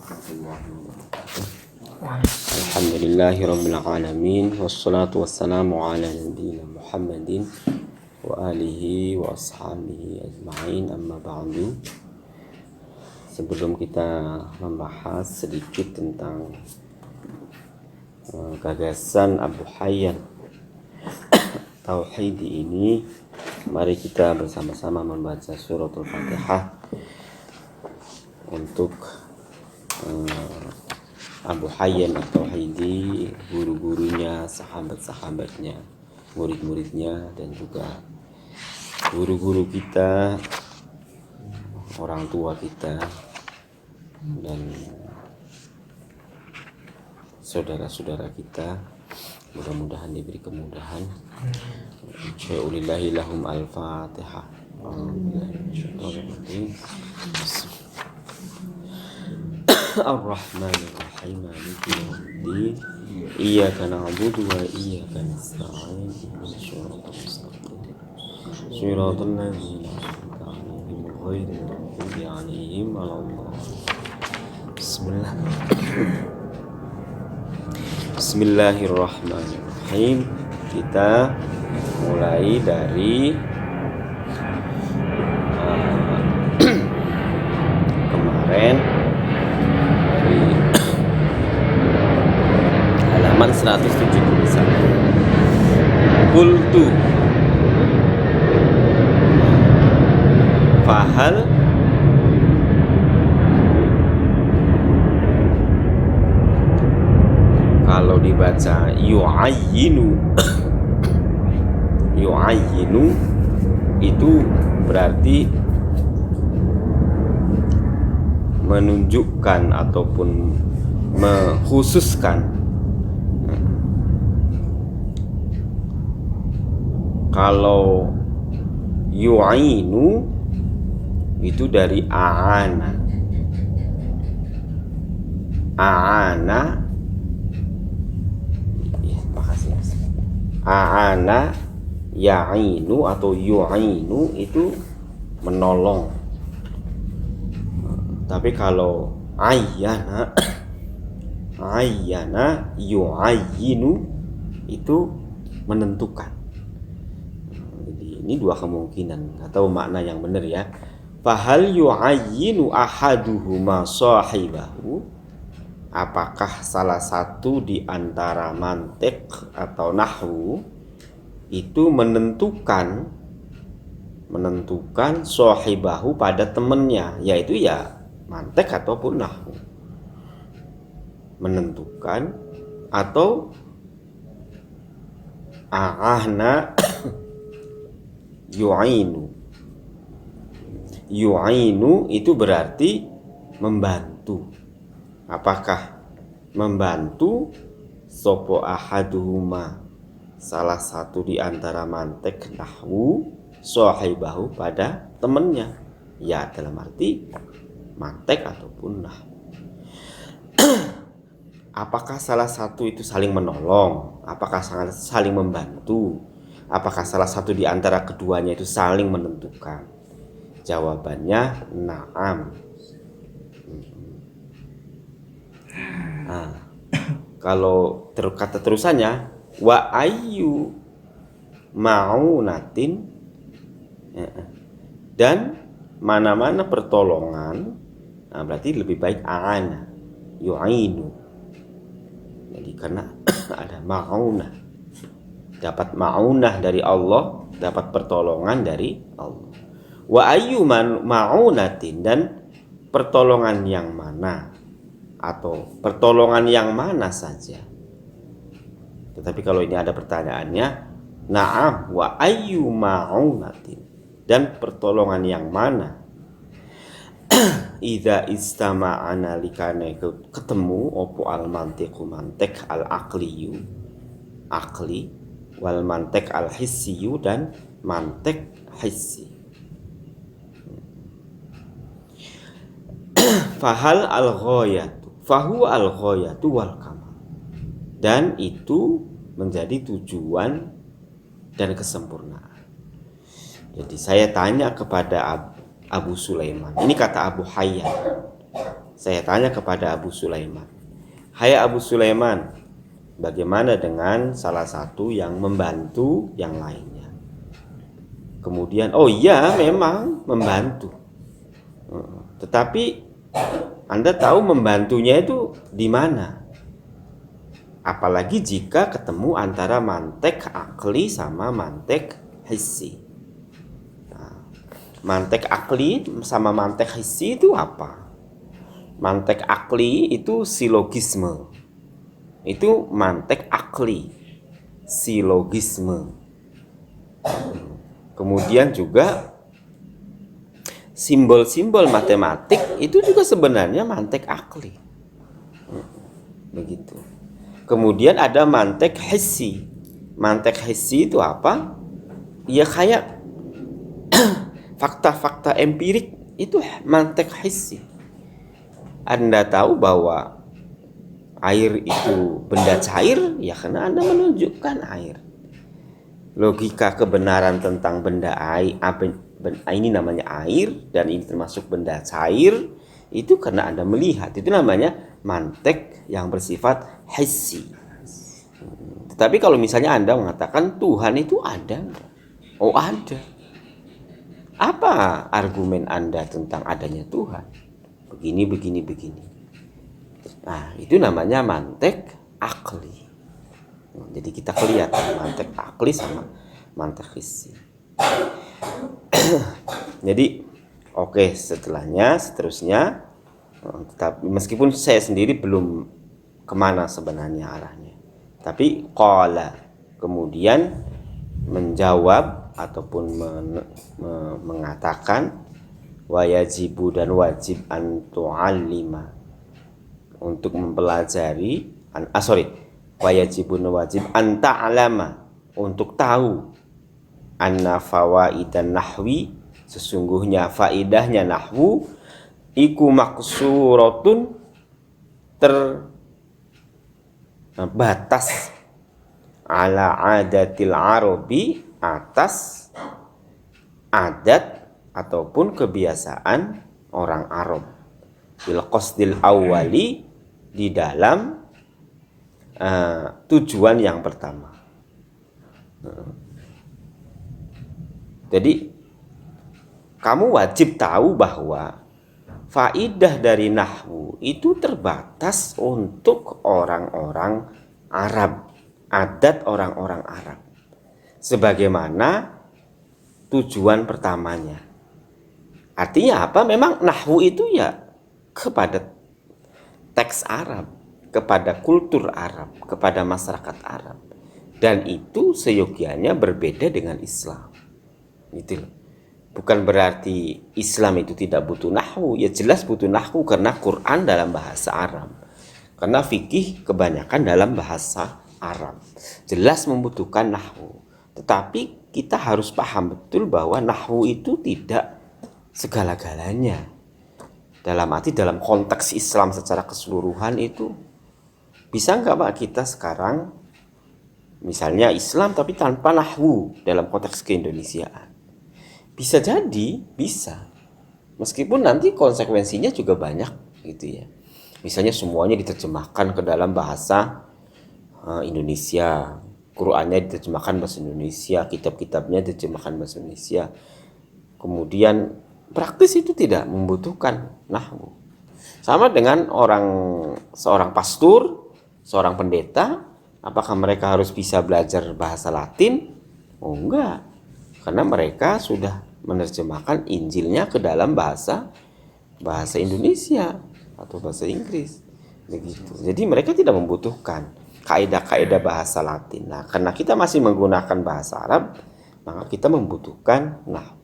warahmatullahi wabarakatuh. Alhamdulillahirabbil alamin wassalatu wassalamu ala nabiyyina Muhammadin wa alihi wa ashabihi ajma'in, amma ba'du. Sebelum kita membahas sedikit tentang gagasan Abu Hayyan Tauhidi ini, mari kita bersama-sama membaca suratul Fatihah untuk Abu Hayyan Tauhidi, guru-gurunya, sahabat-sahabatnya, murid-muridnya, dan juga guru-guru kita, orang tua kita, dan saudara-saudara kita. Mudah-mudahan diberi kemudahan. Sya'ulillahi lahum al-Fatihah. Ar-Rahmanir-Rahim, Maliki yaumiddin. Iyyaka na'budu wa iyyaka nasta'in. Shiratal ladzina an'amta 'alaihim ghairil maghdubi 'alaihim waladdallin. Bismillahirrahmanirrahim. Kita mulai dari kemarin dari halaman 171. Qultu fahal kalau dibaca yu'ayyinu yu'ayyinu itu berarti menunjukkan ataupun mengkhususkan. Kalau yu'ainu itu dari a'ana. A'ana ya'inu atau yu'ainu itu menolong. Tapi kalau ayyana yu'ayyinu itu menentukan. Jadi ini dua kemungkinan atau makna yang benar ya. Fahal yu'ayyinu ahaduhuma sahibahu, apakah salah satu di antara mantiq atau nahwu itu menentukan sahibahu pada temannya, yaitu ya mantiq ataupun nahwu. Menentukan atau a'ana yu'ainu itu berarti membantu. Apakah membantu sopo ahaduhuma, salah satu di antara mantiq nahwu, sahibahu pada temannya, ya dalam arti mantiq ataupun nahwu. Apakah salah satu itu saling menolong? Apakah saling membantu? Apakah salah satu di antara keduanya itu saling menentukan? Jawabannya na'am. Nah, kalau kata terusannya wa ayyu ma'unatin, dan mana-mana pertolongan, nah berarti lebih baik a'ana yu'ainu. Jadi karena ada ma'unah, dapat ma'unah dari Allah, dapat pertolongan dari Allah. Wa ayyu ma'unatin, dan pertolongan yang mana atau pertolongan yang mana saja. Tetapi kalau ini ada pertanyaannya, na'am wa ayyu ma'unatin, dan pertolongan yang mana. Idza istama'ana likane ketemu opo al mantiqu mantiq al aqliyu aqli wal mantiq al hissiyu dan mantiq hissi. Fahal al ghayatu fahu al ghayatu wal kamal, dan itu menjadi tujuan dan kesempurnaan. Jadi saya tanya kepada Abu Sulaiman, ini kata Abu Hayyan, saya tanya kepada Abu Sulaiman, "Hai Abu Sulaiman, bagaimana dengan salah satu yang membantu yang lainnya?" Kemudian, "Oh iya, memang membantu. Tetapi Anda tahu membantunya itu di mana? Apalagi jika ketemu antara mantek akli sama mantek hissi." Mantek akli sama mantek hissi itu apa? Mantek akli itu silogisme. Itu mantek akli, silogisme. Kemudian juga simbol-simbol matematik itu juga sebenarnya mantek akli. Begitu. Kemudian ada mantek hissi. Mantek hissi itu apa? Ya kayak fakta-fakta empirik, itu mantek hissi. Anda tahu bahwa air itu benda cair, ya karena Anda menunjukkan air. Logika kebenaran tentang benda air, ini namanya air, dan ini termasuk benda cair, itu karena Anda melihat. Itu namanya mantek yang bersifat hissi. Tetapi kalau misalnya Anda mengatakan Tuhan itu ada, oh ada. Apa argumen Anda tentang adanya Tuhan? Begini. Nah, itu namanya mantek akli. Jadi kita kelihatan mantek akli sama mantek hissi. Jadi, oke, seterusnya, tapi meskipun saya sendiri belum kemana sebenarnya arahnya. Tapi qala kemudian menjawab ataupun mengatakan wayajibu dan wajib an tu'allima, untuk mempelajari wayajibu dan wajib an ta'lama, untuk tahu anna fawaidan nahwi, sesungguhnya faidahnya nahwu iku maksuratun, terbatas, ala adatil arabi, atas adat ataupun kebiasaan orang Arab, bil qasdil awwali, di dalam tujuan yang pertama. Jadi kamu wajib tahu bahwa faidah dari nahwu itu terbatas untuk orang-orang Arab, adat orang-orang Arab, sebagaimana tujuan pertamanya. Artinya apa? Memang nahwu itu ya kepada teks Arab, kepada kultur Arab, kepada masyarakat Arab, dan itu seyogianya berbeda dengan Islam. Gitu. Bukan berarti Islam itu tidak butuh nahwu. Ya jelas butuh nahwu, karena Quran dalam bahasa Arab, karena fikih kebanyakan dalam bahasa Arab, jelas membutuhkan nahwu. Tetapi kita harus paham betul bahwa nahwu itu tidak segala-galanya. Dalam arti dalam konteks Islam secara keseluruhan itu bisa nggak Pak kita sekarang misalnya Islam tapi tanpa nahwu dalam konteks keindonesiaan? Bisa jadi, bisa. Meskipun nanti konsekuensinya juga banyak gitu ya. Misalnya semuanya diterjemahkan ke dalam bahasa Indonesia, Qurannya diterjemahkan bahasa Indonesia, kitab-kitabnya diterjemahkan bahasa Indonesia. Kemudian praktis itu tidak membutuhkan nahwu. Sama dengan seorang pastor, seorang pendeta, apakah mereka harus bisa belajar bahasa Latin? Oh enggak, karena mereka sudah menerjemahkan Injilnya ke dalam bahasa Indonesia atau bahasa Inggris. Begitu. Jadi mereka tidak membutuhkan kaidah-kaidah bahasa Latin. Nah, karena kita masih menggunakan bahasa Arab, maka kita membutuhkan nahwu.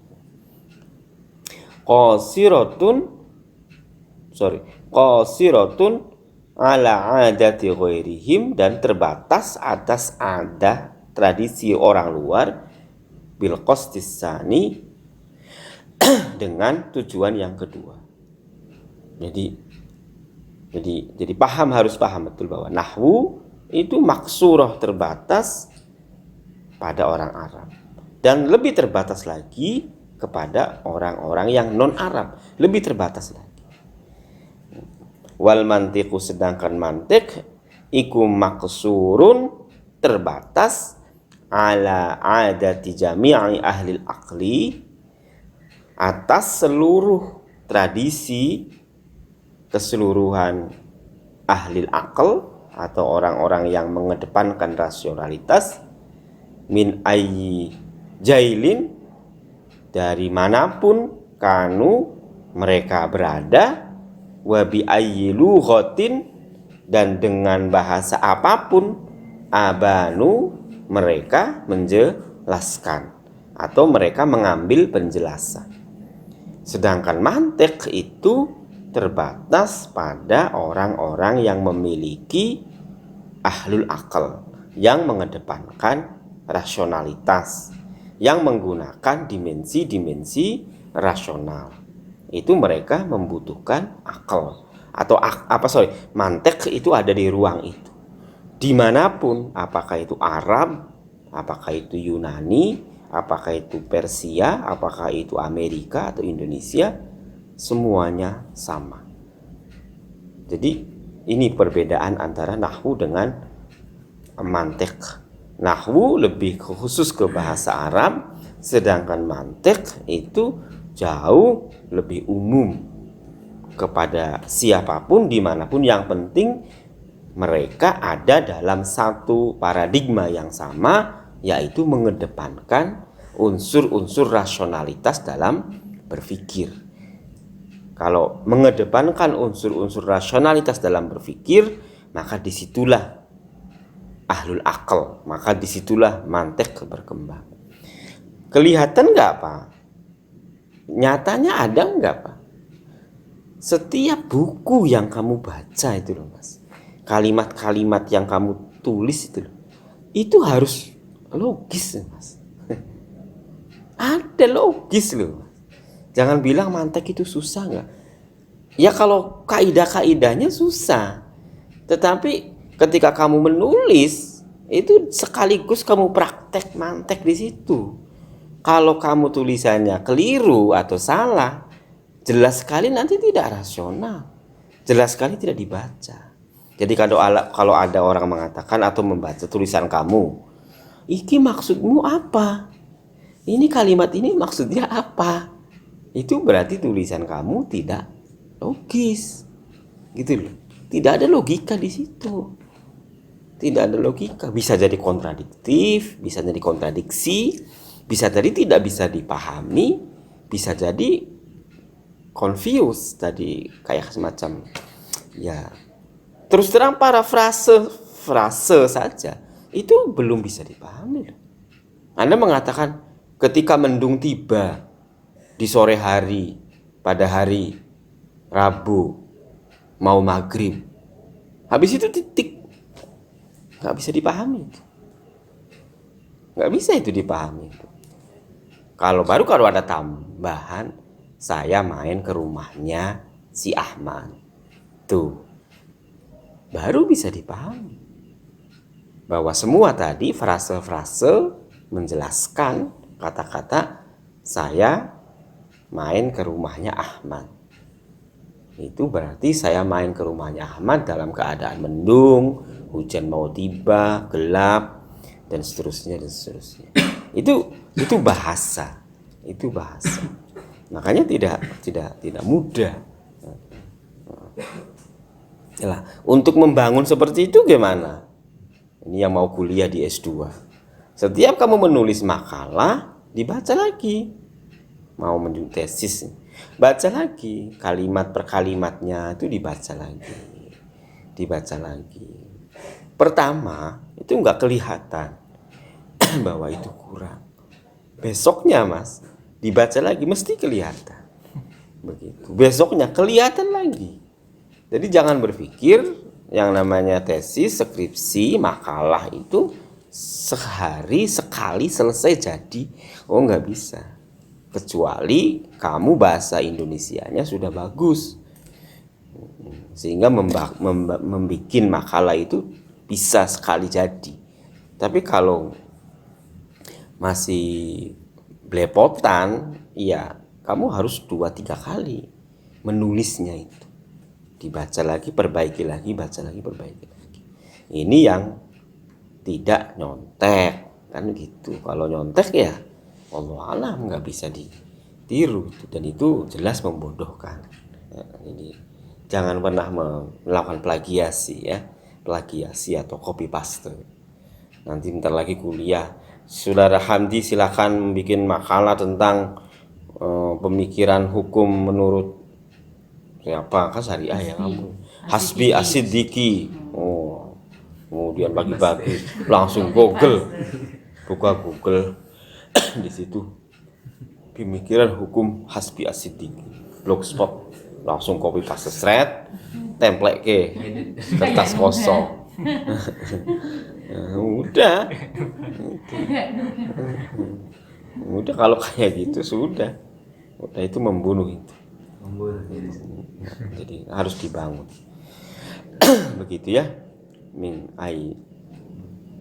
Qasiratun ala adati ghairihim, dan terbatas atas adat tradisi orang luar, bil qasdis tsani, dengan tujuan yang kedua. Jadi harus paham betul bahwa nahwu itu maksurah, terbatas pada orang Arab, dan lebih terbatas lagi kepada orang-orang yang non Arab, lebih terbatas lagi. Wal mantiqu, sedangkan mantik iku maksurun, terbatas, ala adati jami'i ahli akli, atas seluruh tradisi keseluruhan ahli akal atau orang-orang yang mengedepankan rasionalitas, min ayyi jailin, dari manapun kanu mereka berada, wa bi ayyi lughatin, dan dengan bahasa apapun, abanu, mereka menjelaskan atau mereka mengambil penjelasan. Sedangkan mantik itu terbatas pada orang-orang yang memiliki ahlul akal, yang mengedepankan rasionalitas, yang menggunakan dimensi-dimensi rasional. Itu mereka membutuhkan akal atau mantik itu ada di ruang itu. Dimanapun, apakah itu Arab, apakah itu Yunani, apakah itu Persia, apakah itu Amerika atau Indonesia, semuanya sama. Jadi ini perbedaan antara nahwu dengan mantik. Nahwu lebih khusus ke bahasa Arab, sedangkan mantik itu jauh lebih umum kepada siapapun dimanapun. Yang penting mereka ada dalam satu paradigma yang sama, yaitu mengedepankan unsur-unsur rasionalitas dalam berpikir. Kalau mengedepankan unsur-unsur rasionalitas dalam berpikir, maka disitulah ahlul akal, maka disitulah mantik berkembang. Kelihatan nggak Pak? Nyatanya ada nggak Pak? Setiap buku yang kamu baca itu loh Mas, kalimat-kalimat yang kamu tulis itu harus logis Mas. Ada logis loh Mas. Jangan bilang mantik itu susah nggak. Ya kalau kaidah-kaidahnya susah, tetapi ketika kamu menulis itu sekaligus kamu praktek mantik di situ. Kalau kamu tulisannya keliru atau salah, jelas sekali nanti tidak rasional, jelas sekali tidak dibaca. Jadi kalau ada orang mengatakan atau membaca tulisan kamu, iki maksudmu apa? Ini kalimat ini maksudnya apa? Itu berarti tulisan kamu tidak logis, gitu loh. Tidak ada logika di situ. Tidak ada logika. Bisa jadi kontradiktif, bisa jadi kontradiksi, bisa jadi tidak bisa dipahami, bisa jadi confused tadi, kayak semacam ya. Terus terang frase saja itu belum bisa dipahami loh. Anda mengatakan ketika mendung tiba di sore hari pada hari Rabu mau maghrib, habis itu titik, nggak bisa dipahami, nggak bisa itu dipahami. Kalau ada tambahan, saya main ke rumahnya si Ahmad, tuh baru bisa dipahami bahwa semua tadi frase-frase menjelaskan kata-kata saya main ke rumahnya Ahmad. Itu berarti saya main ke rumahnya Ahmad dalam keadaan mendung, hujan mau tiba, gelap, dan seterusnya dan seterusnya. Itu bahasa. Itu bahasa. Makanya tidak mudah. Yalah, untuk membangun seperti itu gimana? Ini yang mau kuliah di S2. Setiap kamu menulis makalah, dibaca lagi. Mau menulis tesis, baca lagi kalimat per kalimatnya, itu dibaca lagi. Pertama itu nggak kelihatan bahwa itu kurang. Besoknya Mas dibaca lagi mesti kelihatan. Begitu. Besoknya kelihatan lagi. Jadi jangan berpikir yang namanya tesis, skripsi, makalah itu sehari sekali selesai jadi. Oh, nggak bisa. Kecuali kamu bahasa Indonesianya sudah bagus, sehingga membuat makalah itu bisa sekali jadi. Tapi kalau masih belepotan, ya kamu harus 2-3 kali menulisnya itu. dibaca lagi, perbaiki lagi, baca lagi, perbaiki lagi. Ini yang tidak nyontek, kan gitu. Kalau nyontek ya Allah alam nggak bisa ditiru, dan itu jelas membodohkan. Jadi jangan pernah melakukan plagiasi atau copy paste. Nanti bentar lagi kuliah, Saudara Hamdi silakan bikin makalah tentang pemikiran hukum menurut siapa, kan syariah ya kamu, Hasbi As-Siddiqi. Oh, kemudian pagi-pagi langsung buka Google di situ pemikiran hukum Hasbi As-Siddiqi, blogspot, langsung copy paste thread, template ke kertas kosong. Udah kalau kayak gitu sudah itu membunuh itu. Jadi harus dibangun. Begitu ya.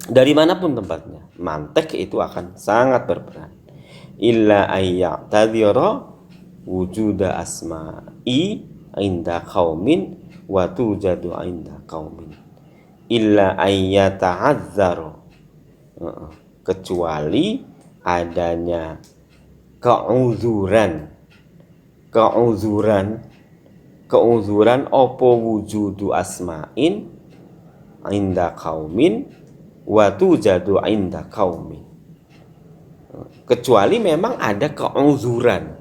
Dari manapun tempatnya, mantek itu akan sangat berperan. Illa ayya'tadhira wujuda asma'i inda qaumin wa tujadu inda qaumin. Illa ayyata'adzaro, kecuali adanya keuzuran opo wujudu asma'in inda qaumin wa tujadu inda qaumin. Kecuali memang ada keuzuran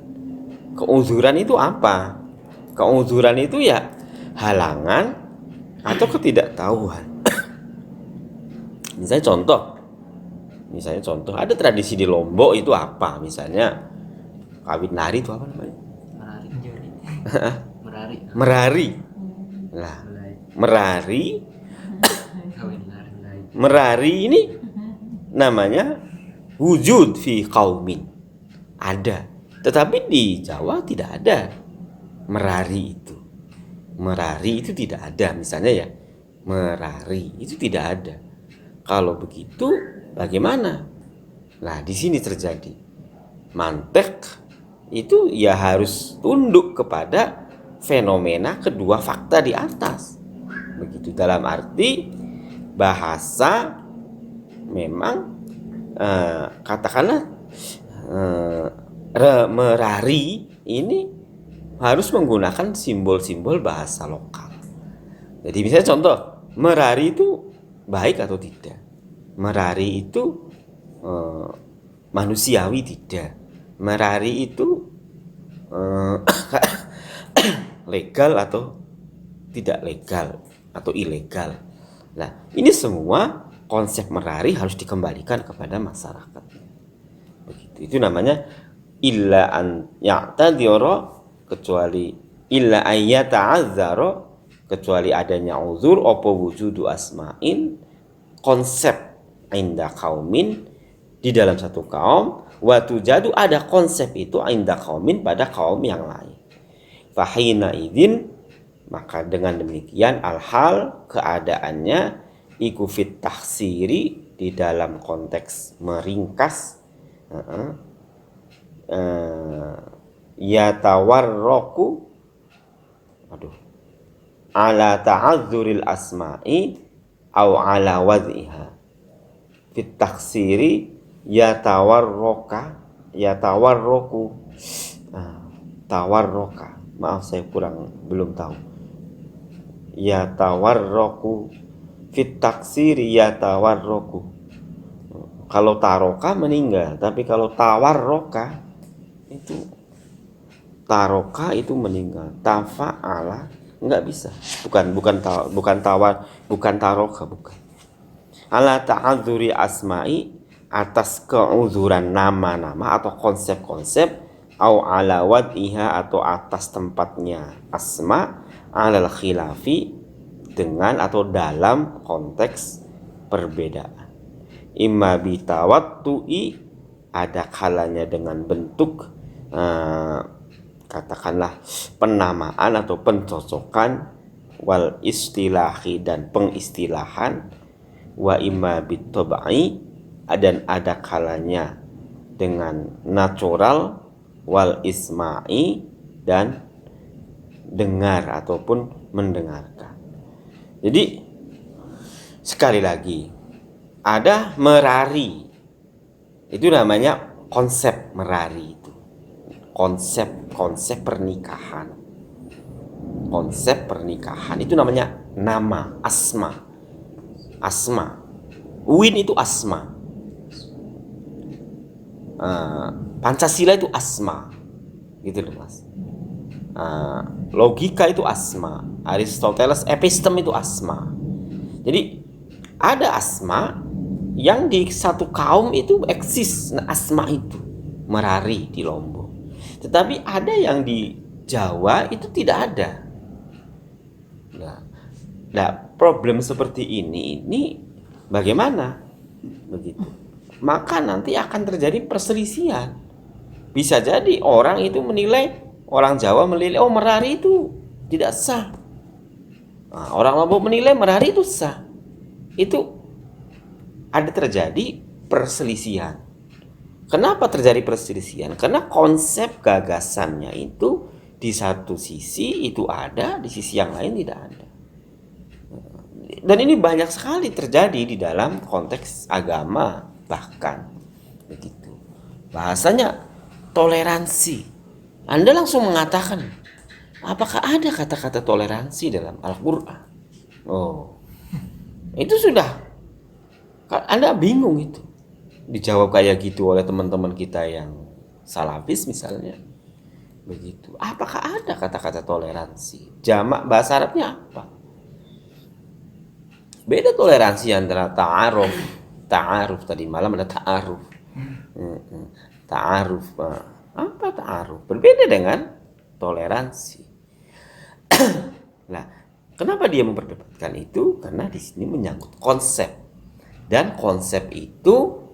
itu apa? Keuzuran itu ya halangan atau ketidaktahuan. Misalnya contoh, ada tradisi di Lombok itu apa? Misalnya kawin nari itu apa namanya? Merari. Lah, merari ini namanya wujud fi qaumin. Ada. Tetapi di Jawa tidak ada merari itu. Merari itu tidak ada, misalnya ya. Merari itu tidak ada. Kalau begitu bagaimana? Nah, di sini terjadi mantek itu ya harus tunduk kepada fenomena kedua fakta di atas. Begitu, dalam arti bahasa memang katakanlah merari ini harus menggunakan simbol-simbol bahasa lokal. Jadi misalnya contoh, merari itu baik atau tidak? Merari itu manusiawi tidak? Merari itu legal atau tidak legal atau ilegal? Nah, ini semua konsep merari harus dikembalikan kepada masyarakat. Begitu. Itu namanya illa an ya'tadhira, kecuali illa ayyata'azzara, kecuali adanya uzur apa wujudu asma'in, konsep inda qaumin, di dalam satu kaum, wa tujadu, ada konsep itu inda qaumin, pada kaum yang lain. Fahina idzin, maka dengan demikian alhal, keadaannya iku fit tahsiri, di dalam konteks meringkas, yatawarraku, ala ta'adzuril asma'i au ala wad'iha. Fit taksiri yatawarraku, tawarroka, maaf saya belum tahu. Yatawarraku, fit taksiri yatawarraku. Kalau taroka meninggal, tapi kalau tawarroka itu, taroka itu meninggal, tafa'ala enggak bisa. Bukan taroka, bukan. Ala ta'adzuri asma'i, atas keuzuran nama-nama atau konsep-konsep, au ala wad'iha, atau atas tempatnya asma, alal khilafi, dengan atau dalam konteks perbedaan. Imma bitawattu'i, ada kalanya dengan bentuk katakanlah penamaan atau pencocokan, wal istilahi, dan pengistilahan, wa imma bitab'i, dan ada kalanya dengan natural, wal isma'i, dan dengar ataupun mendengarkan. Jadi sekali lagi, ada merari. Itu namanya konsep merari itu. Konsep pernikahan. Konsep pernikahan itu namanya nama, asma. Asma. Uin itu asma. Pancasila itu asma. Gitu loh, Mas. Logika itu asma. Aristoteles epistem itu asma. Jadi ada asma yang di satu kaum itu eksis, asma itu merari di Lombok. Tetapi ada yang di Jawa itu tidak ada. Nah, problem seperti ini bagaimana? Begitu. Maka nanti akan terjadi perselisihan. Bisa jadi orang itu menilai, orang Jawa menilai, oh merari itu tidak sah. Nah, orang Lombok menilai merari itu sah. Itu ada terjadi perselisihan. Kenapa terjadi perselisihan? Karena konsep gagasannya itu di satu sisi itu ada, di sisi yang lain tidak ada. Dan ini banyak sekali terjadi di dalam konteks agama bahkan begitu. Bahasanya toleransi. Anda langsung mengatakan, apakah ada kata-kata toleransi dalam Al-Quran? Oh, itu sudah Anda bingung itu. Dijawab kayak gitu oleh teman-teman kita yang salafis misalnya. Begitu. Apakah ada kata-kata toleransi? Jamak bahasa Arabnya apa? Beda toleransi antara ta'aruf tadi malam ada ta'aruf. Ta'aruf. Apa ta'aruf? Berbeda dengan toleransi. Nah, kenapa dia memperdebatkan itu? Karena di sini menyangkut konsep. Dan konsep itu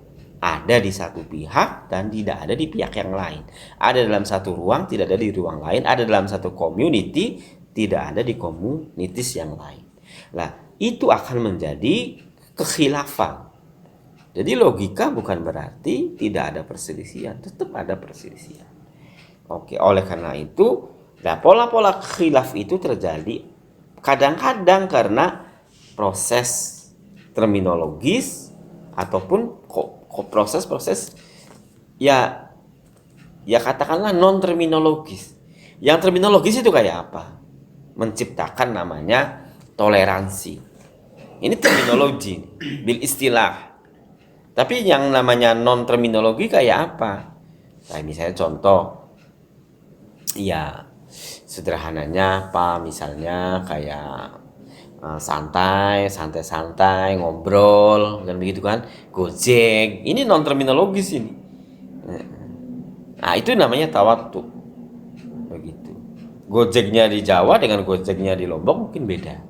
ada di satu pihak dan tidak ada di pihak yang lain. Ada dalam satu ruang, tidak ada di ruang lain. Ada dalam satu community, tidak ada di communities yang lain. Nah, itu akan menjadi kekhilafan. Jadi logika bukan berarti tidak ada perselisihan, tetap ada perselisihan. Oke, oleh karena itu, nah pola-pola khilaf itu terjadi kadang-kadang karena proses terminologis ataupun proses-proses ya katakanlah non terminologis. Yang terminologis itu kayak apa? Menciptakan namanya toleransi. Ini terminologi bil istilah. Tapi yang namanya non terminologi kayak apa? Kayak misalnya contoh, ya sederhananya apa? Misalnya kayak santai, ngobrol, kan begitu kan? Gojek, ini non terminologis ini. Nah, itu namanya tawatu. Begitu. Gojeknya di Jawa dengan gojeknya di Lombok mungkin beda.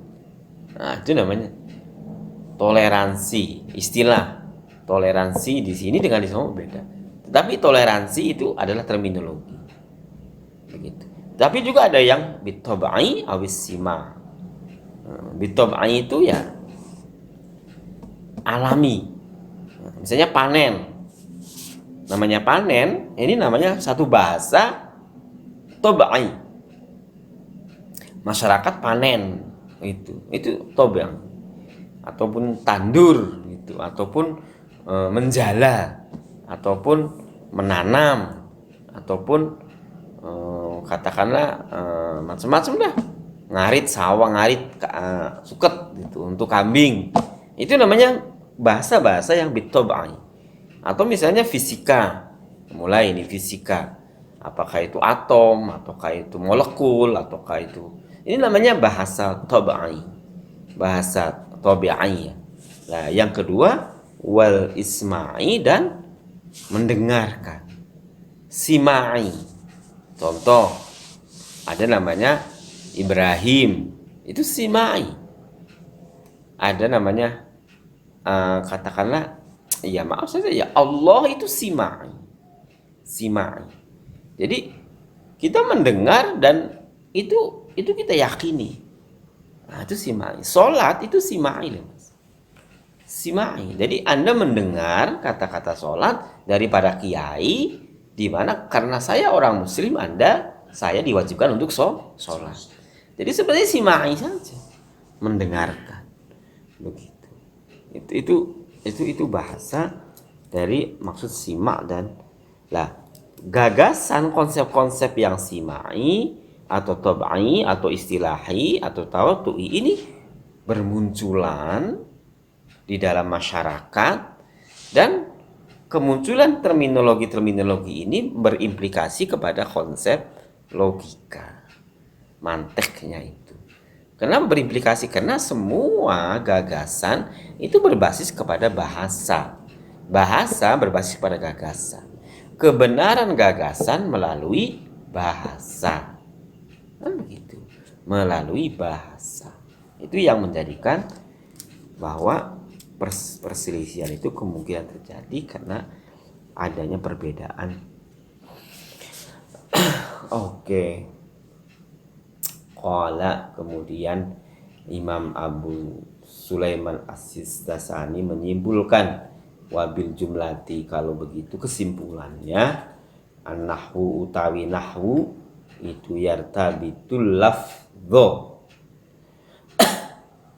Nah, itu namanya toleransi, istilah. Toleransi di sini dengan di sana beda. Tetapi toleransi itu adalah terminologi. Begitu. Tapi juga ada yang bitobai awis sima. Bitob'ai itu ya alami. Misalnya panen. Namanya panen, ini namanya satu bahasa tob'ai. Masyarakat panen itu tob'ai. Ataupun tandur gitu, ataupun menjala, ataupun menanam, ataupun katakanlah macam-macam dah. Ngarit sawah, ngarit suket gitu untuk kambing. Itu namanya bahasa-bahasa yang bitob'ai. Atau misalnya fisika. Mulai ini fisika. Apakah itu atom, ataukah itu molekul, ataukah itu. Ini namanya bahasa tob'ai. Bahasa tabi'i. Nah, yang kedua wal isma'i dan mendengarkan. Sima'i. Contoh ada namanya Ibrahim, itu simai. Ada namanya katakanlah, ya maaf saja ya Allah itu simai. Jadi kita mendengar dan itu kita yakini. Nah, itu simai. Salat itu simai, Mas. Simai. Jadi Anda mendengar kata-kata salat daripada kiai, di mana karena saya orang muslim saya diwajibkan untuk sholat. Jadi sebenarnya simai saja, mendengarkan. Begitu. Itu bahasa dari maksud simak dan lah. Gagasan konsep-konsep yang simai atau tab'i atau istilahi atau tawatu'i ini bermunculan di dalam masyarakat, dan kemunculan terminologi-terminologi ini berimplikasi kepada konsep logika, manteknya itu. Kenapa berimplikasi? Karena semua gagasan itu berbasis kepada bahasa. Bahasa berbasis pada gagasan. Kebenaran gagasan melalui bahasa. Kan begitu. Melalui bahasa. Itu yang menjadikan bahwa perselisihan itu kemungkinan terjadi karena adanya perbedaan. Oke. Qala, kemudian Imam Abu Sulaiman As-Sistasani menyimpulkan, wabil jumlati, kalau begitu kesimpulannya, an-nahwu utawi nahwu itu yartabitul lafdho,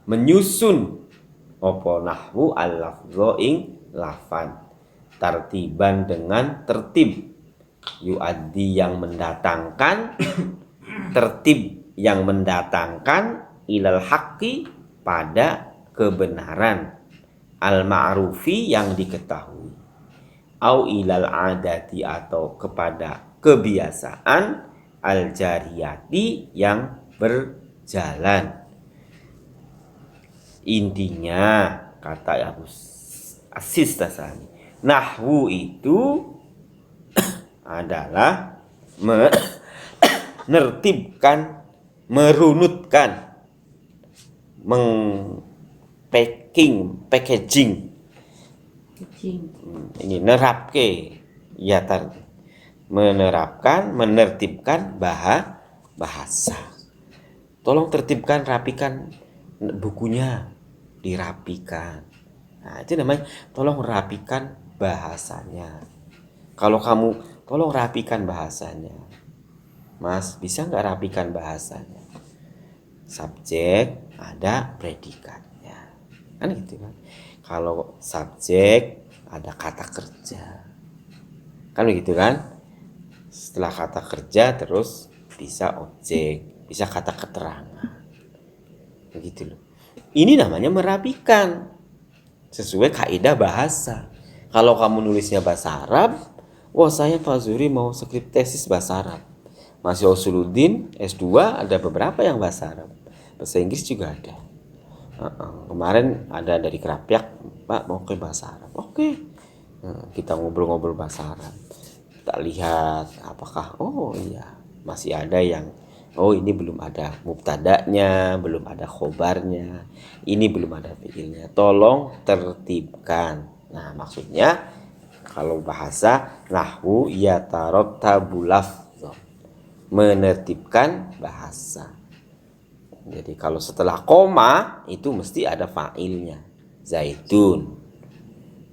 menyusun opo nahwu al-lafdho ing lafan, tartiban dengan tertib, yuaddi yang mendatangkan, tertib yang mendatangkan, ilal haqqi pada kebenaran, al ma'rufi yang diketahui, au ilal adati atau kepada kebiasaan, al jariyati yang berjalan. Intinya kata Abu As-Sistasani, nahwu itu adalah menertibkan, merunutkan, packaging. Ini nerapke, ya menerapkan, menertibkan bahasa. Tolong tertibkan, rapikan bukunya, dirapikan. Nah, itu namanya tolong rapikan bahasanya. Kalau kamu tolong rapikan bahasanya, Mas, bisa nggak rapikan bahasanya? Subjek ada predikatnya, kan gitu kan. Kalau subjek ada kata kerja, kan begitu kan. Setelah kata kerja terus bisa objek, bisa kata keterangan, begitu loh. Ini namanya merapikan sesuai kaidah bahasa. Kalau kamu nulisnya bahasa Arab, wah saya Pak Zuri mau skrip tesis bahasa Arab, masih Usuluddin S2 ada beberapa yang bahasa Arab, bahasa Inggris juga ada. Kemarin ada dari Kerapyak, Pak mau ke bahasa Arab. Oke. Kita ngobrol-ngobrol bahasa Arab. Kita lihat apakah iya masih ada yang ini belum ada mubtada'nya, belum ada khobarnya, ini belum ada fi'ilnya. Tolong tertibkan. Nah, maksudnya kalau bahasa nahwu yatarattabu lafdh, menertibkan bahasa. Jadi kalau setelah koma itu mesti ada fa'ilnya, zaidun.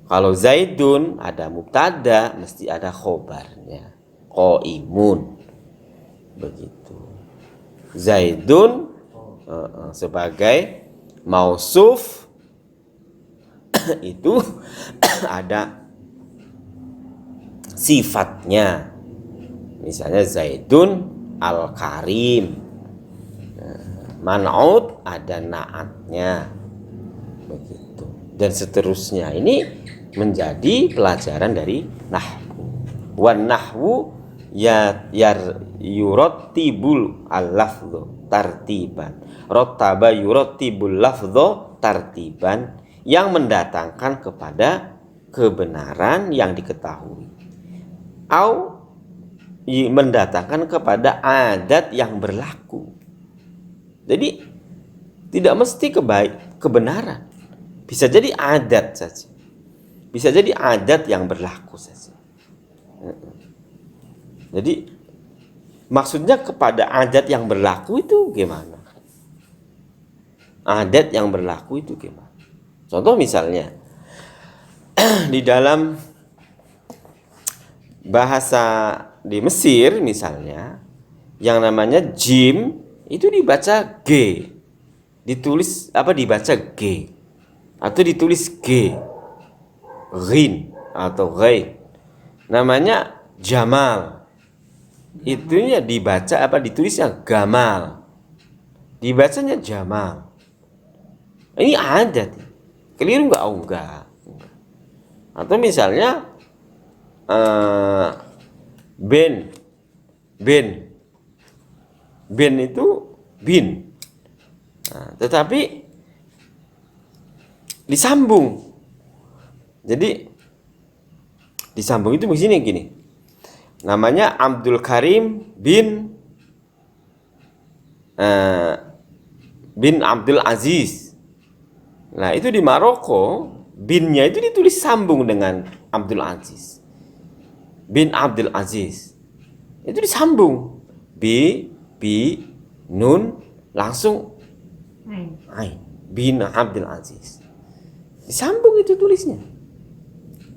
Kalau zaidun ada mubtada, mesti ada khobarnya, qaimun. Begitu. Zaidun sebagai mausuf itu ada sifatnya. Misalnya zaidun al-karim. Man'ut ada naatnya, begitu, dan seterusnya. Ini menjadi pelajaran dari nahwu. Wan nahwu yurattibul al-lafdhu tartiban. Rattaba yurattibul lafdhu tartiban, yang mendatangkan kepada kebenaran yang diketahui, au mendatangkan kepada adat yang berlaku. Jadi tidak mesti kebenaran, bisa jadi adat saja, bisa jadi adat yang berlaku saja. Jadi maksudnya kepada adat yang berlaku itu gimana? Adat yang berlaku itu gimana? Contoh misalnya di dalam bahasa di Mesir misalnya, yang namanya jim itu dibaca G. Ditulis apa, dibaca G atau ditulis G, Ghin atau Ghain. Namanya Jamal. Itunya dibaca apa, ditulisnya Gamal. Dibacanya Jamal. Ini adat. Keliru enggak? Oh, enggak. Atau misalnya Ben. Ben itu bin. Nah, tetapi disambung. Jadi disambung itu begini gini. Namanya Abdul Karim bin Abdul Aziz. Nah, itu di Maroko binnya itu ditulis sambung dengan Abdul Aziz. Bin Abdul Aziz. Itu disambung. Bi nun langsung Ain. Bin Abdul Aziz. Disambung itu tulisnya.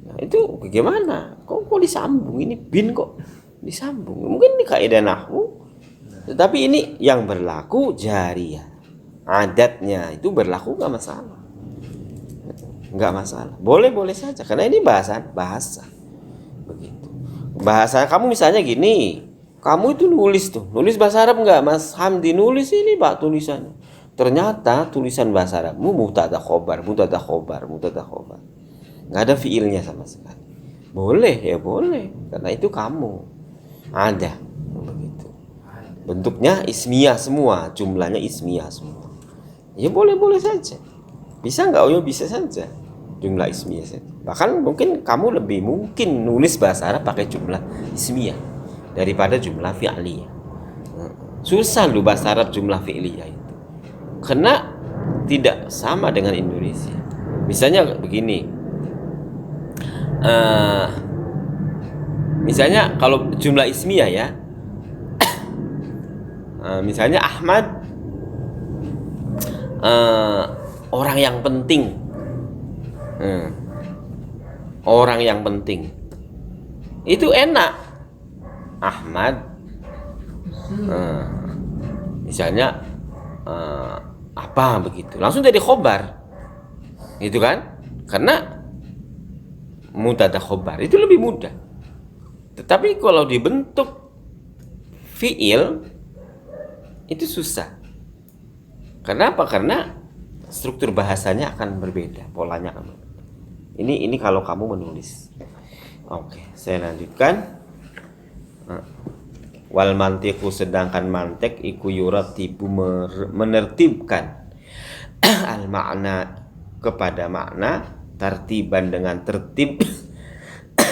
Nah, itu bagaimana? Kok disambung? Ini bin kok disambung? Mungkin ini kaidah nahwu. Tetapi ini yang berlaku jariyah. Adatnya itu berlaku enggak masalah. Enggak masalah. Boleh-boleh saja karena ini bahasa. Begitu. Bahasa kamu misalnya gini, kamu itu nulis bahasa Arab enggak? Mas Hamdi nulis ini Pak tulisannya. Ternyata tulisan bahasa Arabmu mubtada khobar. Enggak ada fiilnya sama sekali. Boleh, ya boleh. Karena itu kamu. Ada. Begitu. Bentuknya ismiyah semua, jumlahnya ismiyah semua. Ya boleh-boleh saja. Bisa enggak? Oh ya bisa saja. Jumlah ismiyah saja. Bahkan mungkin kamu lebih mungkin nulis bahasa Arab pakai jumlah ismiyah daripada jumlah fi'liyah. Susah lu bahasa Arab jumlah fi'liyah itu. Karena tidak sama dengan Indonesia. Misalnya begini. Misalnya kalau jumlah ismiyah ya. Misalnya Ahmad orang yang penting. Orang yang penting. Itu enak. Ahmad misalnya apa begitu, langsung jadi khobar gitu kan, karena mubtada khobar itu lebih mudah. Tetapi kalau dibentuk fiil itu susah. Kenapa? Karena struktur bahasanya akan berbeda, polanya akan berbeda. Ini kalau kamu menulis. Oke, saya lanjutkan. Wal mantiqu, sedangkan mantek iku yuratibu menertibkan al makna kepada makna, tartiban dengan tertib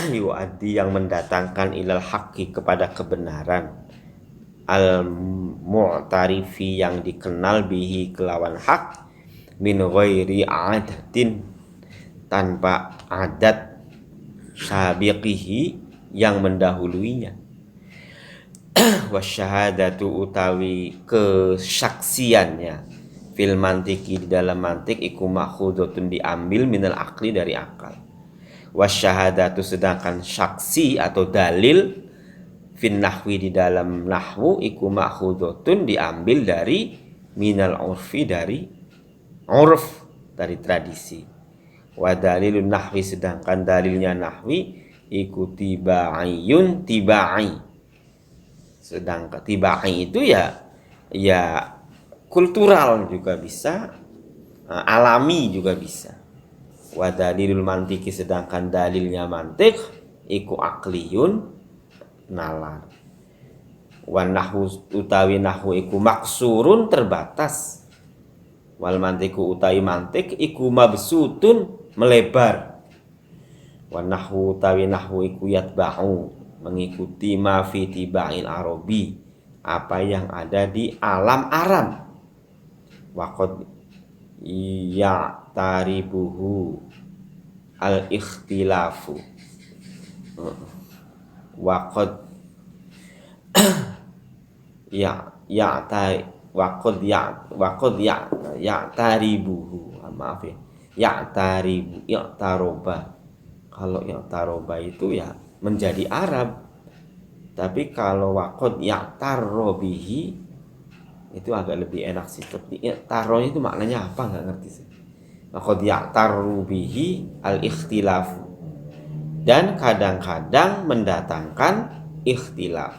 yu'addi yang mendatangkan ilal haqqi kepada kebenaran, al mu'tarifi yang dikenal bihi kelawan hak, min ghairi adatin tanpa adat, sabiqihi yang mendahuluinya, wasyahadatu utawi kesaksiannya, fil mantiki di dalam mantik iku makhudotun diambil minal akli dari akal, wasyahadatu sedangkan saksi atau dalil fin nahwi di dalam nahwu iku makhudotun diambil dari minal urfi dari urf, dari tradisi, wa dalilun nahwi sedangkan dalilnya nahwi iku tibaiyun tibai. Sedangkan tibai itu ya kultural juga bisa, alami juga bisa. Wa dalilul mantiki sedangkan dalilnya mantik iku akliyun nalar. Wa nahwu utawi nahwu iku maksurun terbatas. Wal mantiku utawi mantik iku mabsutun melebar. Wa nahwu utawi nahwu iku yatba'u mengikuti ma fi tibail arabi, apa yang ada di alam Arab. Waqad ya'taribuhu al ikhtilafu, waqad ya'taribuhu, maaf ya, ya'taroba. Kalau ya'taroba itu ya menjadi Arab. Tapi kalau waqad ya'tarrobihi Itu agak lebih enak sih. Tapi ya, taronya itu maknanya apa nggak ngerti sih. Qad ya'taru bihi al-ikhtilaf. Dan kadang-kadang mendatangkan ikhtilaf.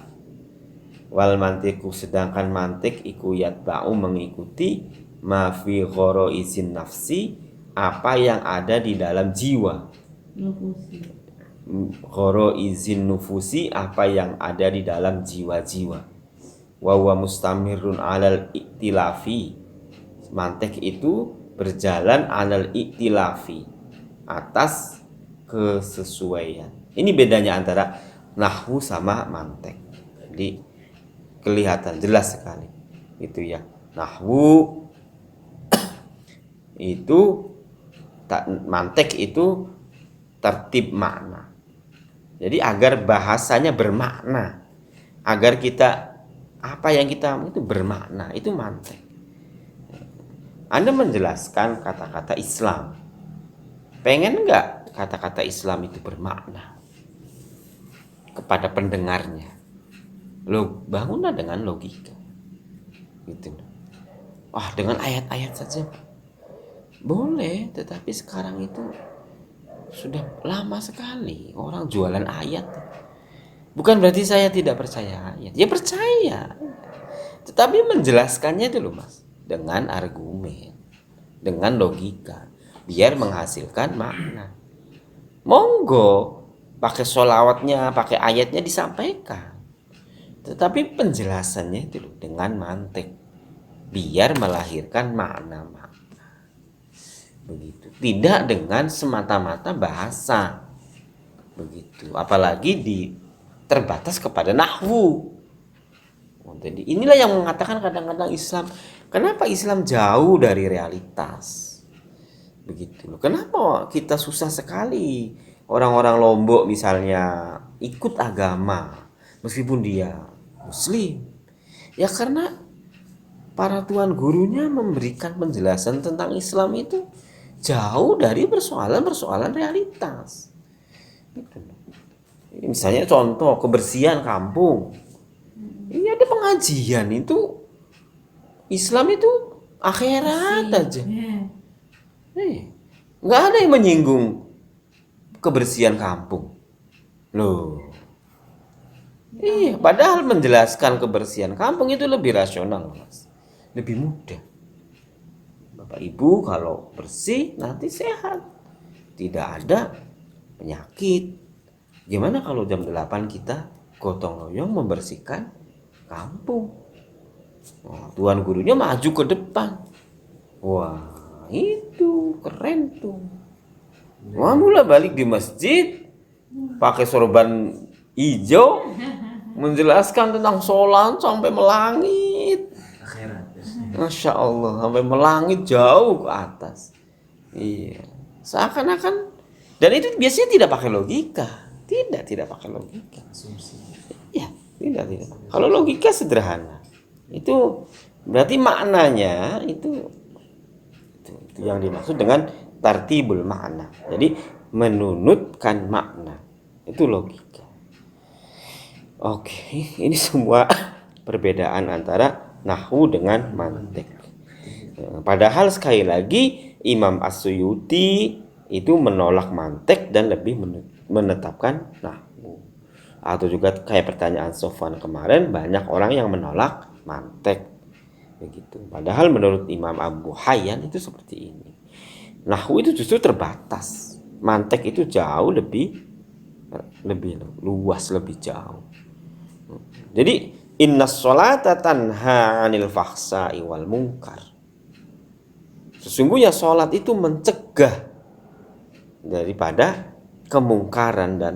Wal mantiku, sedangkan mantik iku yatba'u, mengikuti ma fi gharaizin nafsi, apa yang ada di dalam jiwa. Gharaizin nufusi, apa yang ada di dalam jiwa-jiwa. Wa huwa mustamirun 'alal iktilafi. Mantik itu berjalan 'alal iktilafi, atas kesesuaian. Ini bedanya antara nahwu sama mantik. Jadi kelihatan jelas sekali itu ya. Nahwu itu, mantik itu tertib makna. Jadi agar bahasanya bermakna, agar kita apa yang kita itu bermakna, itu mantik. Anda menjelaskan kata-kata Islam, pengen nggak kata-kata Islam itu bermakna kepada pendengarnya? Lo bangunlah dengan logika, gitu. Dengan ayat-ayat saja boleh, tetapi sekarang itu sudah lama sekali orang jualan ayat. Bukan berarti saya tidak percaya ayat, ya percaya, tetapi menjelaskannya itu loh Mas, dengan argumen, dengan logika, biar menghasilkan makna. Monggo pakai sholawatnya, pakai ayatnya disampaikan, tetapi penjelasannya itu loh dengan mantik, biar melahirkan makna-makna. Begitu. Tidak dengan semata-mata bahasa. Begitu. Apalagi terbatas kepada nahwu. Jadi inilah yang mengatakan kadang-kadang Islam, kenapa Islam jauh dari realitas? Begitu loh. Kenapa kita susah sekali orang-orang Lombok misalnya ikut agama meskipun dia Muslim? Ya karena para tuan gurunya memberikan penjelasan tentang Islam itu jauh dari persoalan-persoalan realitas. Gitu. Misalnya contoh kebersihan kampung. Ini ada pengajian itu, Islam itu akhirat aja. Nggak ada yang menyinggung kebersihan kampung. Loh. Iya, padahal menjelaskan kebersihan kampung itu lebih rasional, Mas. Lebih mudah. Bapak Ibu kalau bersih nanti sehat, tidak ada penyakit. Gimana kalau jam 8 kita gotong royong membersihkan kampung? Tuan gurunya maju ke depan. Wah, itu keren tuh. Wah, mulai balik di masjid pakai sorban hijau menjelaskan tentang sholat sampai melangit. Masya Allah, sampai melangit jauh ke atas. Iya, seakan-akan, dan itu biasanya tidak pakai logika, tidak pakai logika. Ya, tidak. Kalau logika sederhana, itu berarti maknanya itu yang dimaksud dengan tartibul makna. Jadi menunutkan makna, itu logika. Oke, ini semua perbedaan antara nahwu dengan mantik. Padahal sekali lagi Imam As-Suyuti itu menolak mantik dan lebih menetapkan nahwu. Atau juga kayak pertanyaan Sofwan kemarin, banyak orang yang menolak mantik. Begitu. Padahal menurut Imam Abu Hayyan itu seperti ini. Nahwu itu justru terbatas. Mantik itu jauh lebih luas, lebih jauh. Jadi innas sholata tanha 'anil fahsai wal munkar. Sesungguhnya sholat itu mencegah daripada kemungkaran dan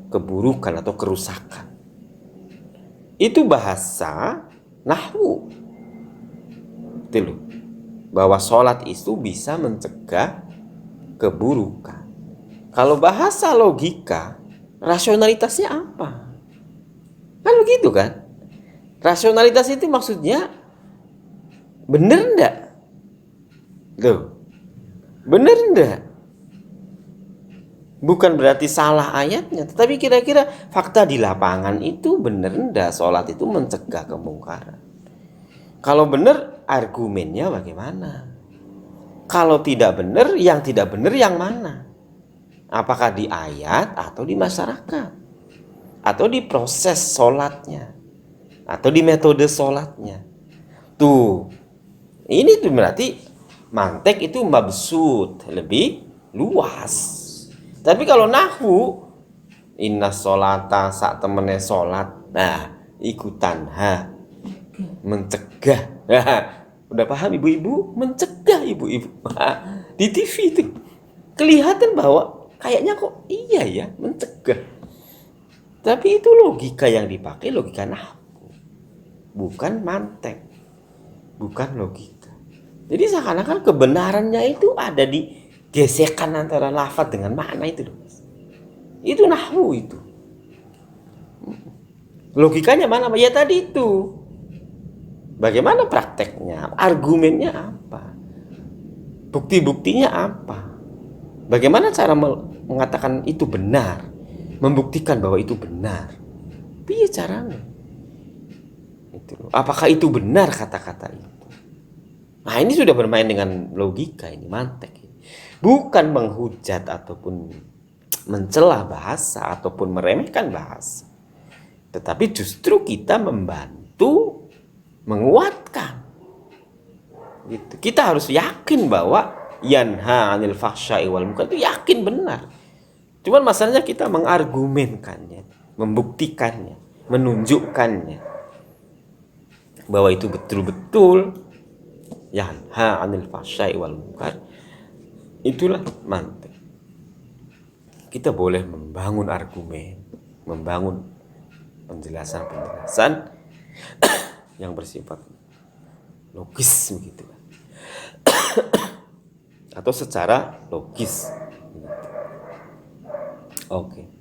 keburukan atau kerusakan. Itu bahasa nahwu. Itu loh. Bahwa sholat itu bisa mencegah keburukan. Kalau bahasa logika, rasionalitasnya apa? Kan begitu kan? Rasionalitas itu maksudnya benar enggak? Loh, benar enggak? Bukan berarti salah ayatnya, tetapi kira-kira fakta di lapangan itu benar enggak sholat itu mencegah kemungkaran? Kalau benar, argumennya bagaimana? Kalau tidak benar, yang tidak benar yang mana? Apakah di ayat atau di masyarakat? Atau di proses sholatnya? Atau di metode sholatnya? Tuh, ini tuh berarti mantek itu mabsut, lebih luas. Tapi kalau nahwu, inna sholata sak temene sholat, nah ikutan mencegah. Udah paham ibu-ibu? Mencegah ibu-ibu. Di TV itu kelihatan bahwa kayaknya kok iya ya, mencegah. Tapi itu logika yang dipakai, logika nahwu, bukan mantek, bukan logika. Jadi seakan-akan kebenarannya itu ada di gesekan antara lafaz dengan makna itu. Itu nahwu itu. Logikanya mana? Ya tadi itu. Bagaimana prakteknya? Argumennya apa? Bukti-buktinya apa? Bagaimana cara mengatakan itu benar? Membuktikan bahwa itu benar. Piye caranya? Itu. Apakah itu benar kata-kata itu? Nah, ini sudah bermain dengan logika, ini mantek. Bukan menghujat ataupun mencela bahasa ataupun meremehkan bahasa. Tetapi justru kita membantu menguatkan. Gitu. Kita harus yakin bahwa yanha 'anil fahsya'i wal munkar itu yakin benar. Cuman masalahnya kita mengargumenkannya, membuktikannya, menunjukkannya bahwa itu betul-betul yanha 'anil fahsya'i wal munkar. Itulah mantek. Kita boleh membangun argumen, membangun penjelasan-penjelasan yang bersifat logis begitu, atau secara logis. Oke.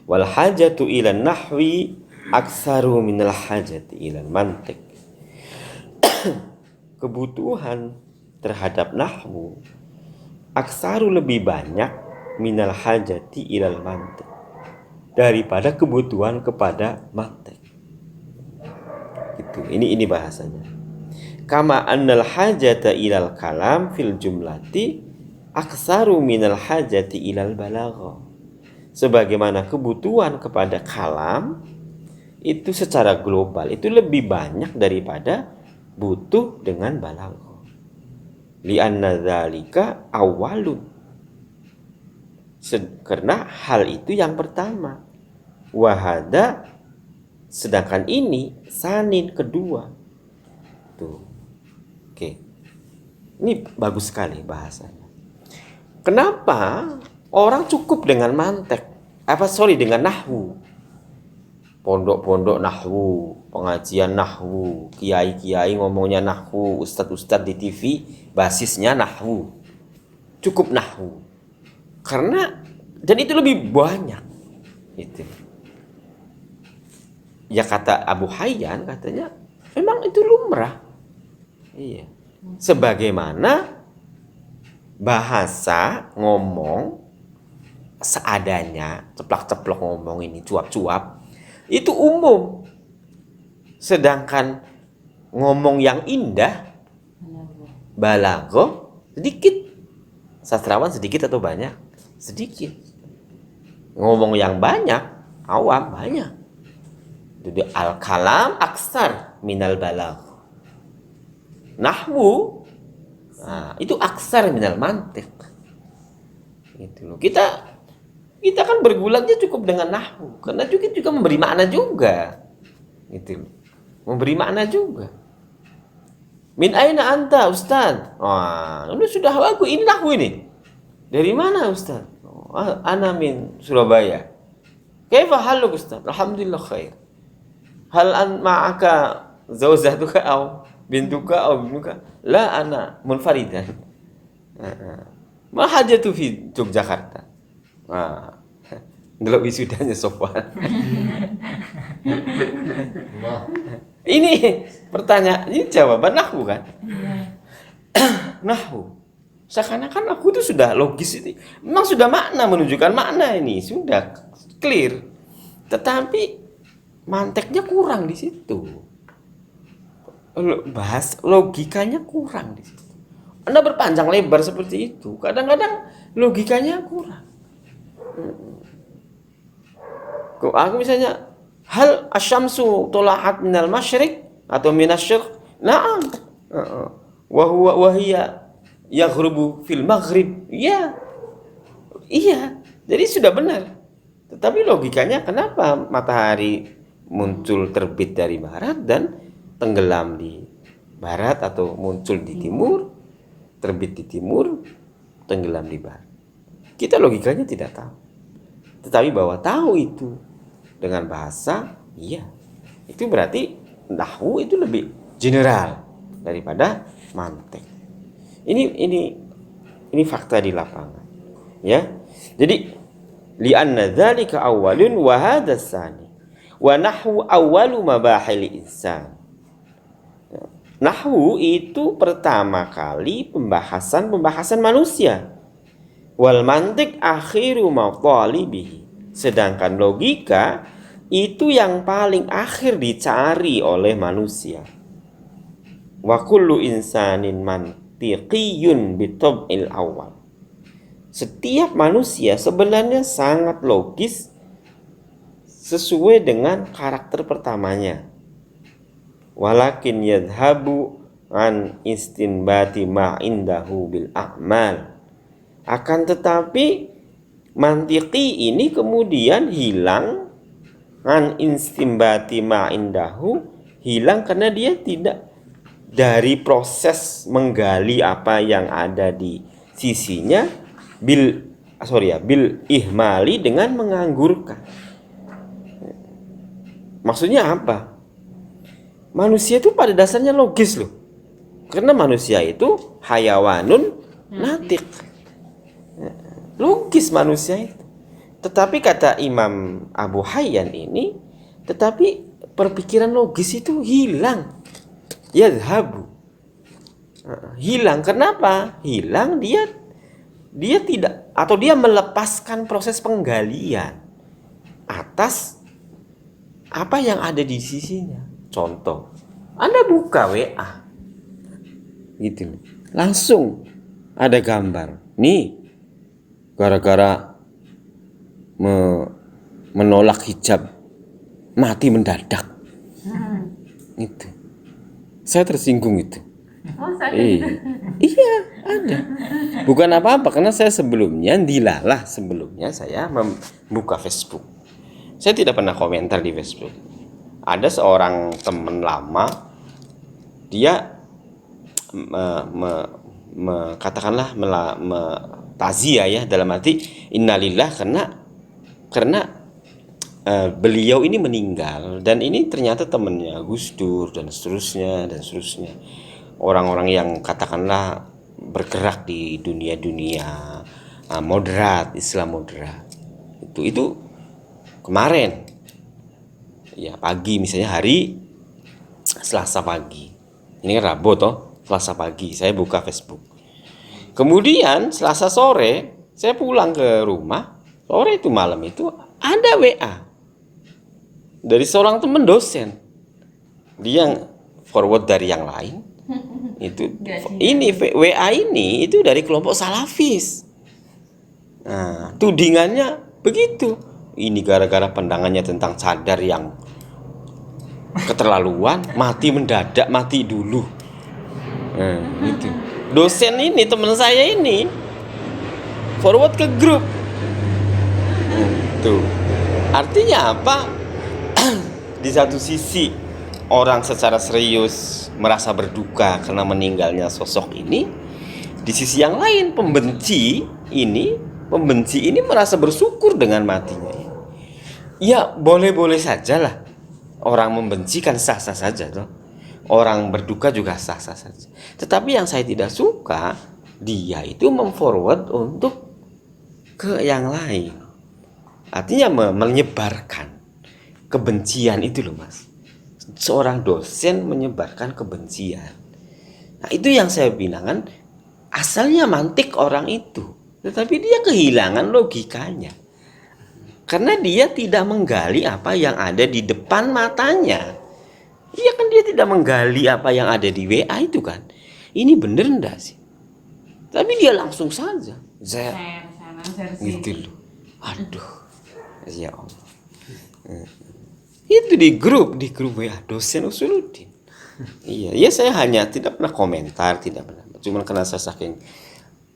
Wal hajatu ila nahwi aktsaru minal hajati ila mantiq. Kebutuhan terhadap nahwu aktsaru lebih banyak minal hajati ilal mantiq daripada kebutuhan kepada mantiq. Gitu. Ini bahasanya. Kama annal hajata ilal kalam fil jumlati aktsaru minal hajati ilal balagha. Sebagaimana kebutuhan kepada kalam itu secara global itu lebih banyak daripada butuh dengan balagha. Li'anna dzalika awwalun. Karena hal itu yang pertama. Wahada, sedangkan ini sanin, kedua. Tuh. Oke. Ini bagus sekali bahasanya. Kenapa orang cukup dengan mantek? Dengan nahwu. Pondok-pondok nahwu, pengajian nahwu, kiai-kiai ngomongnya nahwu, ustadz-ustadz di TV basisnya nahwu. Cukup nahwu. Karena dan itu lebih banyak. Itu. Ya kata Abu Hayyan katanya memang itu lumrah. Iya. Sebagaimana bahasa ngomong seadanya, ceplak-ceplok ngomong ini, cuap-cuap, itu umum. Sedangkan ngomong yang indah, balagho, sedikit. Sastrawan sedikit atau banyak? Sedikit. Ngomong yang banyak, awam banyak. Jadi al-kalam aksar minal balagh. Nahwu, itu aksar minal mantiq. Gitu loh. Kita kan bergulatnya cukup dengan nahwu, karena juga memberi makna juga. Gitu loh. Memberi makna juga. Min aina anta ustaz? Wah, ini sudah bagus, ini nahwu ini. Dari mana ustaz? Ana min Surabaya. Kaifa haluk ustaz? Alhamdulillah khair. Hal an ma'aka zawjatuka aw bintuka aw binuka? La ana munfaridan. Ma hajatu fi Yogyakarta. Delok wisudanya Sofwan. Ini pertanyaan, ini jawaban nahwu kan? Nahwu. Seakan-akan aku itu sudah logis itu. Memang sudah makna, menunjukkan makna ini, sudah clear. Tetapi manteknya kurang di situ. bahas logikanya kurang di situ. Anda berpanjang lebar seperti itu, kadang-kadang logikanya kurang. Aku misalnya, hal asyamsu tola'at minal masyriq atau minasyriq? Na'am. Wa huwa wa hiya yaghrubu fil maghrib. Iya. Iya. Jadi sudah benar. Tetapi logikanya kenapa matahari muncul terbit dari barat dan tenggelam di barat, atau muncul di timur, terbit di timur, tenggelam di barat? Kita logikanya tidak tahu. Tetapi bahwa tahu itu dengan bahasa, iya. Itu berarti nahwu itu lebih general daripada mantek. Ini fakta di lapangan. Ya. Jadi li'anna dzalika awwalun wa hadza tsani. Wa nahwu awwalu mabahil insan. Nahwu itu pertama kali pembahasan manusia. Wal mantik akhiru matalibihi. Sedangkan logika itu yang paling akhir dicari oleh manusia. Wa kullu insanin mantiqiyun bitab'il awal. Setiap manusia sebenarnya sangat logis sesuai dengan karakter pertamanya. Walakin yadhabu an istinbati ma indahu bil a'mal. Akan tetapi mantiki ini kemudian hilang, an istinbati ma indahu, hilang karena dia tidak dari proses menggali apa yang ada di sisinya, bil ihmali, dengan menganggurkan. Maksudnya apa? Manusia itu pada dasarnya logis loh. Karena manusia itu hayawanun natik. Logis manusia itu. Tetapi kata Imam Abu Hayyan ini, tetapi perpikiran logis itu hilang. Yadhabu. Hilang. Kenapa? Hilang, dia tidak, atau dia melepaskan proses penggalian atas apa yang ada di sisinya. Contoh, Anda buka WA gitu, langsung ada gambar nih, gara-gara menolak hijab mati mendadak. Itu saya tersinggung itu. Iya, ada. Bukan apa-apa, karena saya sebelumnya saya membuka Facebook. Saya tidak pernah komentar di Facebook. Ada seorang teman lama, dia katakanlah taziah ya, dalam arti innalillah, karena beliau ini meninggal, dan ini ternyata temannya Gus Dur dan seterusnya. Orang-orang yang katakanlah bergerak di dunia moderat, Islam moderat. Itu kemarin ya, pagi, misalnya hari Selasa pagi. Ini kan Rabu toh, Selasa pagi saya buka Facebook. Kemudian Selasa sore saya pulang ke rumah, sore itu malam itu ada WA dari seorang teman dosen. Dia forward dari yang lain. Itu ini WA ini itu dari kelompok salafis. Nah, tudingannya begitu. Ini gara-gara pandangannya tentang cadar yang keterlaluan, mati mendadak, mati dulu. Gitu. Dosen ini, teman saya ini, forward ke grup. Tuh. Artinya apa? Di satu sisi orang secara serius merasa berduka karena meninggalnya sosok ini. Di sisi yang lain, pembenci ini merasa bersyukur dengan matinya. Ya, boleh-boleh saja lah. Orang membenci kan sah-sah saja toh. Orang berduka juga sah-sah saja. Tetapi yang saya tidak suka, dia itu memforward untuk ke yang lain. Artinya menyebarkan kebencian itu loh, Mas. Seorang dosen menyebarkan kebencian. Nah, itu yang saya bilang, asalnya mantik orang itu, tetapi dia kehilangan logikanya. Karena dia tidak menggali apa yang ada di depan matanya. Iya kan, dia tidak menggali apa yang ada di WA itu kan. Ini bener enggak sih? Tapi dia langsung saja share gitu loh. Aduh, ya Allah. Itu di grup WA dosen Usuluddin. Iya, saya hanya tidak pernah komentar, tidak pernah. Cuman karena saya saking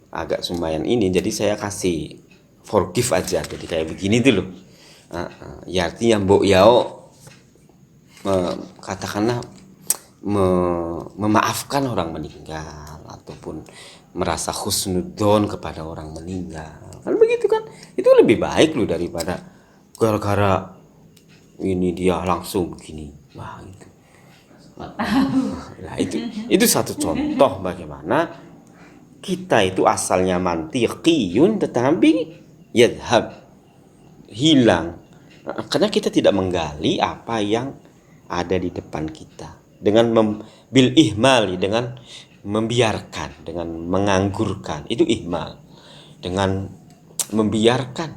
agak lumayan ini, jadi saya kasih forgive aja. Jadi kayak begini tuh loh. Ya artinya Mbok Yao katakanlah memaafkan orang meninggal ataupun merasa husnudzon kepada orang meninggal. Kan begitu kan? Itu lebih baik loh daripada gara-gara ini dia langsung begini. Wah, itu. Nah, itu satu contoh bagaimana kita itu asalnya mantiqiyun tetapi yadhab, hilang karena kita tidak menggali apa yang ada di depan kita dengan bil ihmali, dengan membiarkan, dengan menganggurkan, itu ihmal. Dengan membiarkan,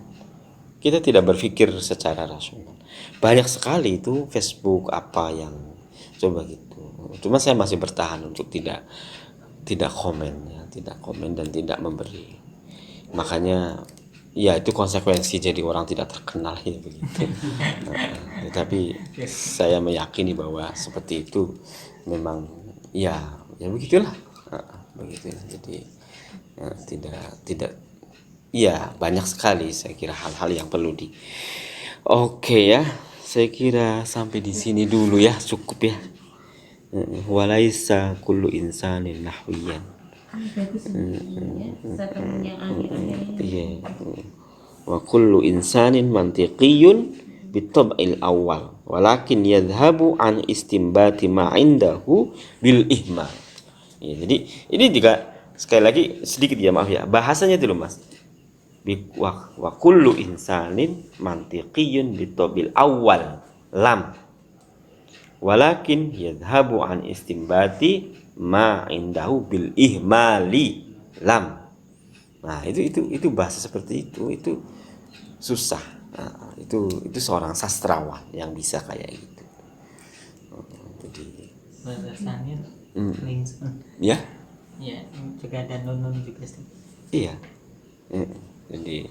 kita tidak berpikir secara rasional. Banyak sekali itu Facebook apa yang coba gitu. Cuma saya masih bertahan untuk tidak komen ya, tidak komen dan tidak memberi. Makanya ya itu konsekuensi jadi orang tidak terkenal ya begitu. Tapi saya meyakini bahwa seperti itu memang ya begitulah. Begitu. Jadi tidak ya banyak sekali saya kira hal-hal yang perlu di. Oke ya, saya kira sampai di sini dulu ya, cukup ya. Walaisa kullu insanin nahwiyan. Bagus ya, yang akhir-akhir Iya. Wa kullu insanin mantiqiyun bitab'il awal walakin yadhhabu an istinbati ma indahu bil ihmal. Ya, jadi ini juga sekali lagi sedikit ya, maaf ya, bahasanya dulu Mas. Wa kullu insanin mantiqiyun bitab'il awal lam walakin yadhhabu an istinbati ma indahu bil ihmali lam. Nah, itu bahasa seperti itu susah. Nah, itu seorang sastrawan yang bisa kayak gitu. Jadi bahasanya ya? Ya, juga ada nunun juga sih. Iya. Jadi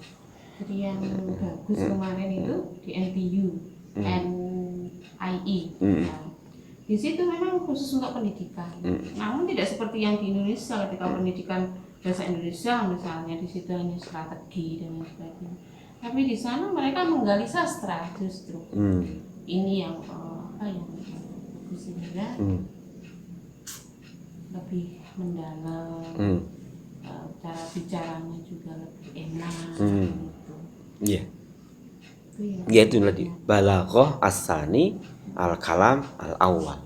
yang bagus kemarin itu di NTU, NIE. Nah, di situ memang khusus untuk pendidikan. Namun tidak seperti yang di Indonesia ketika pendidikan bahasa Indonesia misalnya di situ hanya strategi dan lain sebagainya. Tapi di sana mereka menggali sastra justru. Ini yang yang bagus ini ya. Lebih mendalam. Cara bicaranya juga lebih enak gitu. Iya. Ya itu tadi balaghah as-sani al-kalam al-awwal.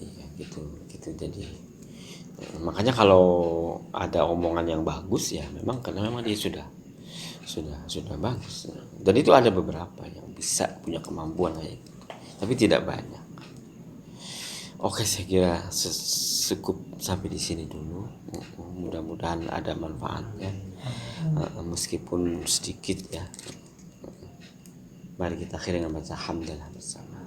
Iya, gitu. Jadi makanya kalau ada omongan yang bagus ya memang karena memang dia sudah bagus. Dan itu ada beberapa yang bisa punya kemampuan kayak gitu. Tapi tidak banyak. Oke, saya kira cukup sampai di sini dulu. Mudah-mudahan ada manfaatnya, meskipun sedikit ya. Mari kita akhiri dengan baca hamdalah bersama.